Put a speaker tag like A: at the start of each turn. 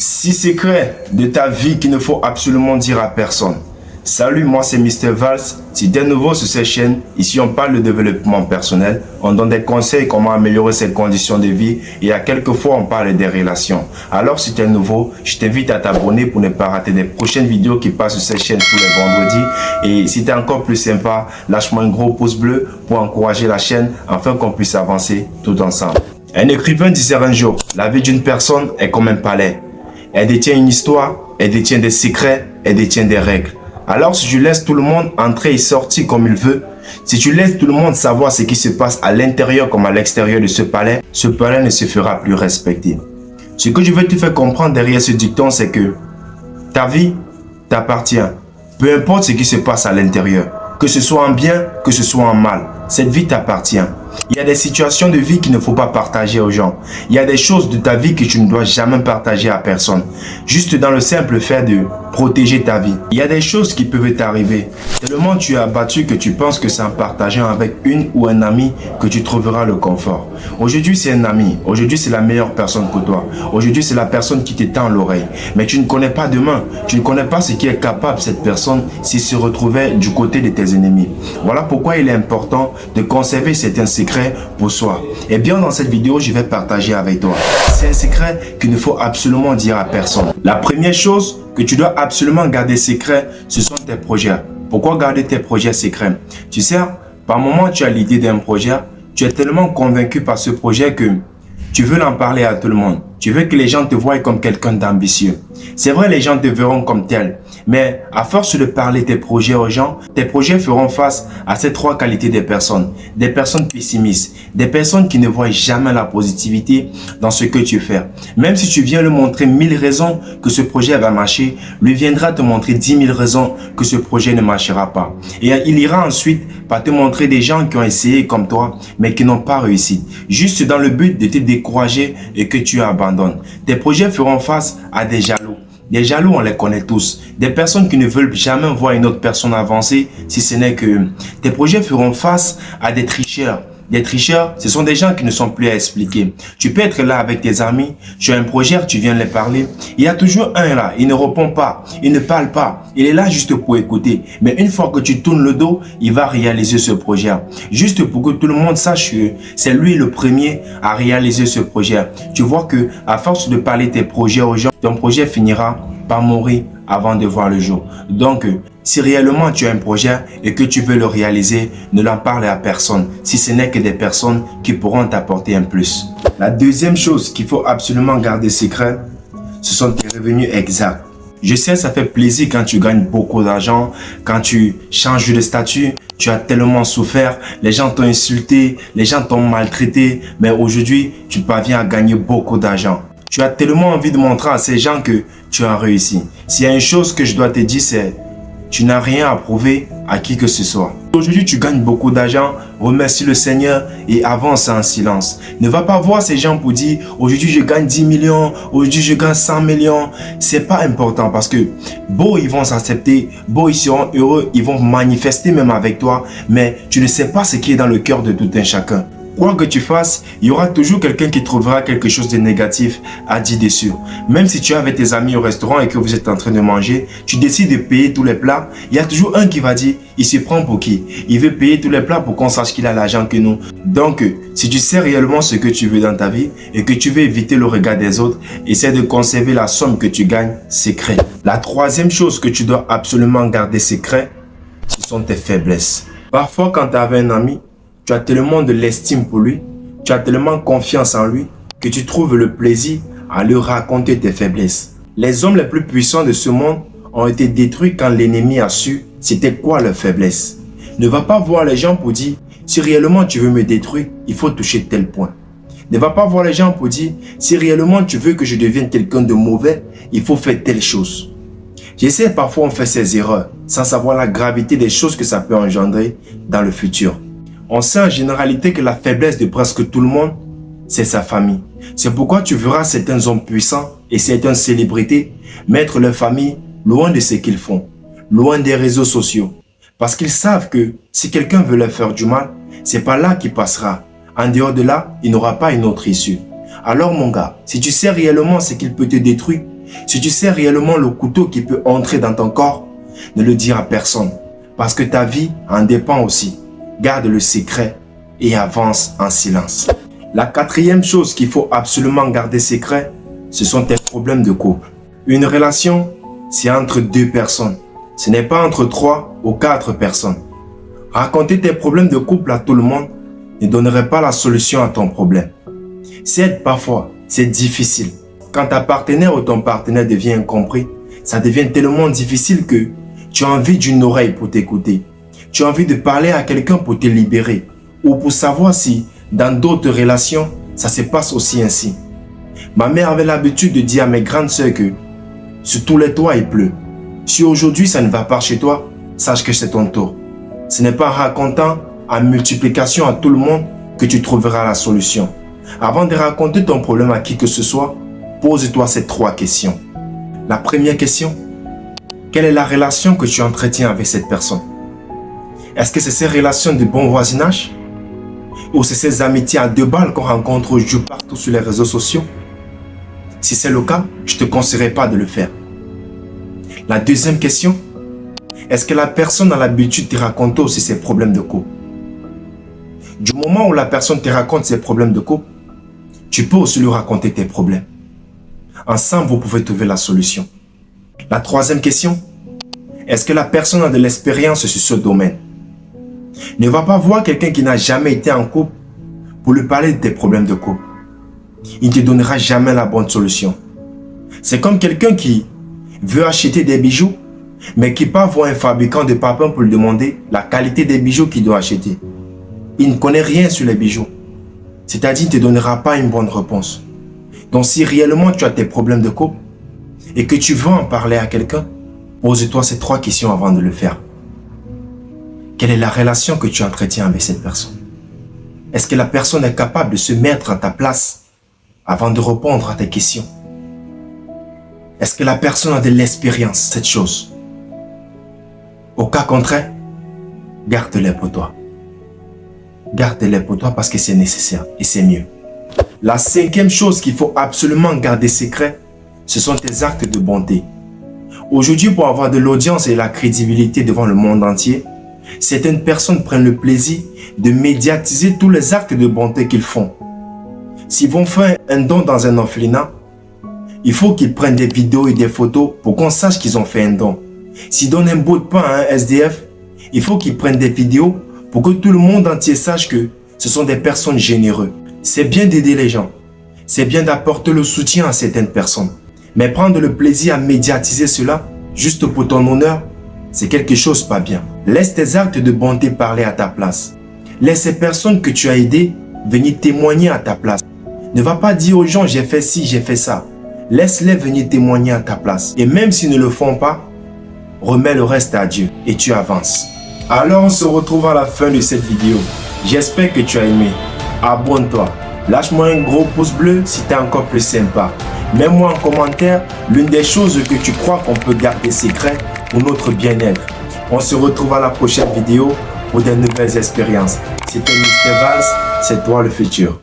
A: 6 secrets de ta vie qu'il ne faut absolument dire à personne. Salut, moi c'est Mr. Valls. Si tu es nouveau sur cette chaîne, ici on parle de développement personnel, on donne des conseils comment améliorer ses conditions de vie et à quelques fois on parle des relations. Alors si tu es nouveau, je t'invite à t'abonner pour ne pas rater les prochaines vidéos qui passent sur cette chaîne tous les vendredis. Et si tu es encore plus sympa, lâche-moi un gros pouce bleu pour encourager la chaîne afin qu'on puisse avancer tout ensemble. Un écrivain disait un jour, la vie d'une personne est comme un palais. Elle détient une histoire, elle détient des secrets, elle détient des règles. Alors si tu laisses tout le monde entrer et sortir comme il veut, si tu laisses tout le monde savoir ce qui se passe à l'intérieur comme à l'extérieur de ce palais ne se fera plus respecter. Ce que je veux te faire comprendre derrière ce dicton, c'est que ta vie t'appartient. Peu importe ce qui se passe à l'intérieur, que ce soit en bien, que ce soit en mal, cette vie t'appartient. Il y a des situations de vie qu'il ne faut pas partager aux gens. Il y a des choses de ta vie que tu ne dois jamais partager à personne. Juste dans le simple fait de protéger ta vie. Il y a des choses qui peuvent t'arriver. Tellement tu es abattu que tu penses que c'est en partageant avec une ou un ami que tu trouveras le confort. Aujourd'hui c'est un ami. Aujourd'hui c'est la meilleure personne que toi. Aujourd'hui c'est la personne qui te tend l'oreille. Mais tu ne connais pas demain. Tu ne connais pas ce qui est capable cette personne s'il se retrouvait du côté de tes ennemis. Voilà pourquoi il est important de conserver certains secrets pour soi. Et bien dans cette vidéo, je vais partager avec toi. C'est un secret qu'il ne faut absolument dire à personne. La première chose que tu dois absolument garder secret, ce sont tes projets. Pourquoi garder tes projets secrets? Tu sais, par moment tu as l'idée d'un projet, tu es tellement convaincu par ce projet que tu veux en parler à tout le monde. Tu veux que les gens te voient comme quelqu'un d'ambitieux. C'est vrai, les gens te verront comme tel. Mais à force de parler tes projets aux gens, tes projets feront face à ces trois qualités des personnes. Des personnes pessimistes, des personnes qui ne voient jamais la positivité dans ce que tu fais. Même si tu viens lui montrer 1000 raisons que ce projet va marcher, lui viendra te montrer 10 000 raisons que ce projet ne marchera pas. Et il ira ensuite par te montrer des gens qui ont essayé comme toi, mais qui n'ont pas réussi. Juste dans le but de te décourager et que tu abandonnes. Tes projets feront face à des jaloux. Des jaloux, on les connaît tous. Des personnes qui ne veulent jamais voir une autre personne avancer, si ce n'est que tes projets feront face à des tricheurs. Des tricheurs, ce sont des gens qui ne sont plus à expliquer. Tu peux être là avec tes amis, tu as un projet, tu viens les parler. Il y a toujours un là, il ne répond pas, il ne parle pas. Il est là juste pour écouter. Mais une fois que tu tournes le dos, il va réaliser ce projet. Juste pour que tout le monde sache que c'est lui le premier à réaliser ce projet. Tu vois que à force de parler tes projets aux gens, ton projet finira par mourir avant de voir le jour. Donc, si réellement tu as un projet et que tu veux le réaliser, ne l'en parle à personne, si ce n'est que des personnes qui pourront t'apporter un plus. La deuxième chose qu'il faut absolument garder secret, ce sont tes revenus exacts. Je sais, ça fait plaisir quand tu gagnes beaucoup d'argent, quand tu changes de statut, tu as tellement souffert, les gens t'ont insulté, les gens t'ont maltraité, mais aujourd'hui, tu parviens à gagner beaucoup d'argent. Tu as tellement envie de montrer à ces gens que tu as réussi. S'il y a une chose que je dois te dire, c'est tu n'as rien à prouver à qui que ce soit. Aujourd'hui, tu gagnes beaucoup d'argent, remercie le Seigneur et avance en silence. Ne va pas voir ces gens pour dire aujourd'hui je gagne 10 millions, aujourd'hui je gagne 100 millions. C'est pas important parce que beau ils vont s'accepter, beau ils seront heureux, ils vont manifester même avec toi, mais tu ne sais pas ce qui est dans le cœur de tout un chacun. Quoi que tu fasses, il y aura toujours quelqu'un qui trouvera quelque chose de négatif à dire dessus. Même si tu es avec tes amis au restaurant et que vous êtes en train de manger, tu décides de payer tous les plats, il y a toujours un qui va dire, il se prend pour qui? Il veut payer tous les plats pour qu'on sache qu'il a l'argent que nous. Donc, si tu sais réellement ce que tu veux dans ta vie et que tu veux éviter le regard des autres, essaie de conserver la somme que tu gagnes secret. La troisième chose que tu dois absolument garder secret, ce sont tes faiblesses. Parfois, quand tu avais un ami, tu as tellement de l'estime pour lui, tu as tellement confiance en lui que tu trouves le plaisir à lui raconter tes faiblesses. Les hommes les plus puissants de ce monde ont été détruits quand l'ennemi a su c'était quoi leur faiblesse. Ne va pas voir les gens pour dire si réellement tu veux me détruire, il faut toucher tel point. Ne va pas voir les gens pour dire si réellement tu veux que je devienne quelqu'un de mauvais, il faut faire telle chose. Je sais parfois on fait ces erreurs sans savoir la gravité des choses que ça peut engendrer dans le futur. On sait en généralité que la faiblesse de presque tout le monde, c'est sa famille. C'est pourquoi tu verras certains hommes puissants et certaines célébrités mettre leur famille loin de ce qu'ils font, loin des réseaux sociaux. Parce qu'ils savent que si quelqu'un veut leur faire du mal, c'est par là qu'il passera. En dehors de là, il n'aura pas une autre issue. Alors mon gars, si tu sais réellement ce qu'il peut te détruire, Si tu sais réellement le couteau qui peut entrer dans ton corps, ne le dis à personne. Parce que ta vie en dépend aussi. Garde le secret et avance en silence. La quatrième chose qu'il faut absolument garder secret, ce sont tes problèmes de couple. Une relation, c'est entre deux personnes. Ce n'est pas entre 3 ou 4 personnes. Raconter tes problèmes de couple à tout le monde ne donnerait pas la solution à ton problème. Certes, parfois, c'est difficile. Quand ta partenaire ou ton partenaire devient incompris, ça devient tellement difficile que tu as envie d'une oreille pour t'écouter. Tu as envie de parler à quelqu'un pour te libérer ou pour savoir si dans d'autres relations, ça se passe aussi ainsi. Ma mère avait l'habitude de dire à mes grandes sœurs que sur tous les toits il pleut. Si aujourd'hui ça ne va pas chez toi, sache que c'est ton tour. Ce n'est pas en racontant en multiplication à tout le monde que tu trouveras la solution. Avant de raconter ton problème à qui que ce soit, pose-toi ces 3 questions. La première question, quelle est la relation que tu entretiens avec cette personne? Est-ce que c'est ces relations de bon voisinage? Ou c'est ces amitiés à 2 balles qu'on rencontre aujourd'hui partout sur les réseaux sociaux? Si c'est le cas, je ne te conseillerais pas de le faire. La deuxième question, est-ce que la personne a l'habitude de raconter aussi ses problèmes de couple? Du moment où la personne te raconte ses problèmes de couple, tu peux aussi lui raconter tes problèmes. Ensemble, vous pouvez trouver la solution. La troisième question, est-ce que la personne a de l'expérience sur ce domaine? Ne va pas voir quelqu'un qui n'a jamais été en couple pour lui parler de tes problèmes de couple. Il ne te donnera jamais la bonne solution. C'est comme quelqu'un qui veut acheter des bijoux, mais qui part voir un fabricant de parfum pour lui demander la qualité des bijoux qu'il doit acheter. Il ne connaît rien sur les bijoux. C'est-à-dire qu'il ne te donnera pas une bonne réponse. Donc si réellement tu as tes problèmes de couple et que tu veux en parler à quelqu'un, pose-toi ces 3 questions avant de le faire. Quelle est la relation que tu entretiens avec cette personne? Est-ce que la personne est capable de se mettre à ta place avant de répondre à tes questions? Est-ce que la personne a de l'expérience, cette chose? Au cas contraire, garde-les pour toi. Garde-les pour toi parce que c'est nécessaire et c'est mieux. La 5e chose qu'il faut absolument garder secret, ce sont tes actes de bonté. Aujourd'hui, pour avoir de l'audience et la crédibilité devant le monde entier, certaines personnes prennent le plaisir de médiatiser tous les actes de bonté qu'ils font. S'ils vont faire un don dans un orphelinat, il faut qu'ils prennent des vidéos et des photos pour qu'on sache qu'ils ont fait un don. S'ils donnent un bout de pain à un SDF, il faut qu'ils prennent des vidéos pour que tout le monde entier sache que ce sont des personnes généreuses. C'est bien d'aider les gens. C'est bien d'apporter le soutien à certaines personnes. Mais prendre le plaisir à médiatiser cela, juste pour ton honneur, c'est quelque chose pas bien. Laisse tes actes de bonté parler à ta place. Laisse ces personnes que tu as aidées venir témoigner à ta place. Ne va pas dire aux gens j'ai fait ci, j'ai fait ça. Laisse-les venir témoigner à ta place. Et même s'ils ne le font pas, remets le reste à Dieu et tu avances. Alors on se retrouve à la fin de cette vidéo. J'espère que tu as aimé. Abonne-toi. Lâche-moi un gros pouce bleu si tu es encore plus sympa. Mets-moi en commentaire l'une des choses que tu crois qu'on peut garder secret pour notre bien-être. On se retrouve à la prochaine vidéo pour de nouvelles expériences. C'était Mr. Valls, c'est toi le futur.